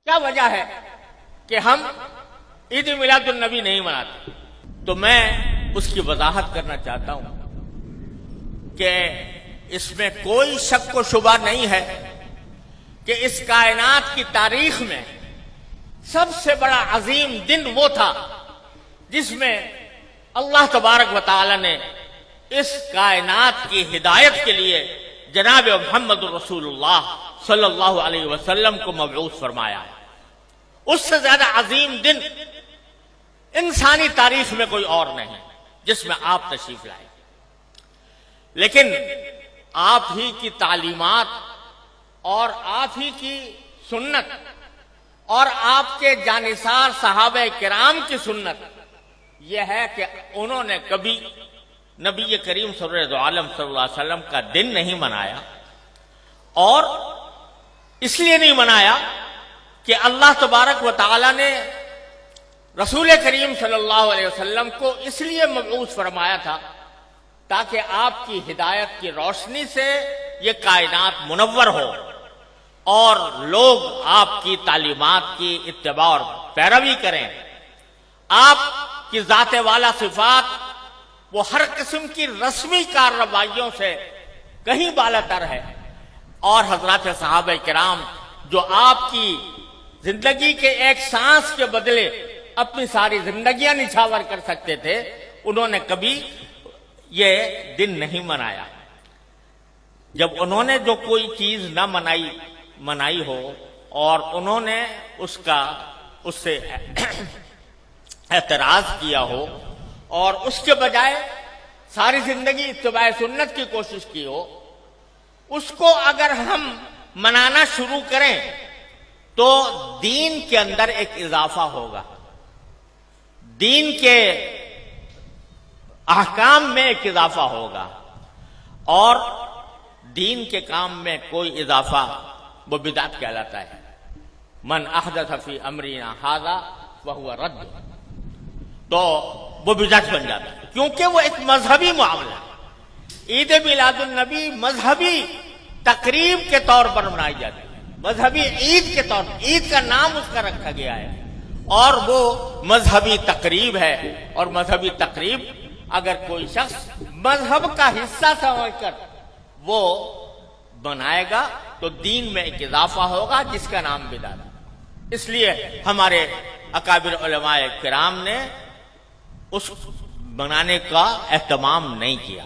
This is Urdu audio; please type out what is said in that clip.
کیا وجہ ہے کہ ہم عید میلاد النبی نہیں مناتے؟ تو میں اس کی وضاحت کرنا چاہتا ہوں کہ اس میں کوئی شک و شبہ نہیں ہے کہ اس کائنات کی تاریخ میں سب سے بڑا عظیم دن وہ تھا جس میں اللہ تبارک و تعالی نے اس کائنات کی ہدایت کے لیے جناب محمد رسول اللہ صلی اللہ علیہ وسلم کو مبعوث فرمایا ہے۔ اس سے زیادہ عظیم دن انسانی تاریخ میں کوئی اور نہیں جس میں آپ تشریف لائے، لیکن آپ ہی کی تعلیمات اور آپ ہی کی سنت اور آپ کے جانثار صحابہ کرام کی سنت یہ ہے کہ انہوں نے کبھی نبی کریم سرور عالم صلی اللہ علیہ وسلم کا دن نہیں منایا، اور اس لیے نہیں منایا کہ اللہ تبارک و تعالی نے رسول کریم صلی اللہ علیہ وسلم کو اس لیے مبعوث فرمایا تھا تاکہ آپ کی ہدایت کی روشنی سے یہ کائنات منور ہو اور لوگ آپ کی تعلیمات کی اتباع اور پیروی کریں۔ آپ کی ذات والا صفات وہ ہر قسم کی رسمی کارروائیوں سے کہیں بالا تر ہے، اور حضرات صحابہ کرام جو آپ کی زندگی کے ایک سانس کے بدلے اپنی ساری زندگیاں نچھاور کر سکتے تھے، انہوں نے کبھی یہ دن نہیں منایا۔ جب انہوں نے جو کوئی چیز نہ منائی ہو اور انہوں نے اس سے اعتراض کیا ہو اور اس کے بجائے ساری زندگی اتباع سنت کی کوشش کی ہو، اس کو اگر ہم منانا شروع کریں تو دین کے اندر ایک اضافہ ہوگا، دین کے احکام میں ایک اضافہ ہوگا، اور دین کے کام میں کوئی اضافہ وہ بدعت کہلاتا ہے۔ من احدث فی امرنا ھذا فہو رد، تو وہ بدعت بن جاتا ہے، کیونکہ وہ ایک مذہبی معاملہ ہے۔ عید میلاد النبی مذہبی تقریب کے طور پر منائی جاتی ہے، مذہبی عید کے طور پر، عید کا نام اس کا رکھا گیا ہے، اور وہ مذہبی تقریب ہے۔ اور مذہبی تقریب اگر کوئی شخص مذہب کا حصہ سمجھ کر وہ بنائے گا تو دین میں ایک اضافہ ہوگا جس کا نام بدعت ہے۔ اس لیے ہمارے اکابر علماء کرام نے اس بنانے کا اہتمام نہیں کیا۔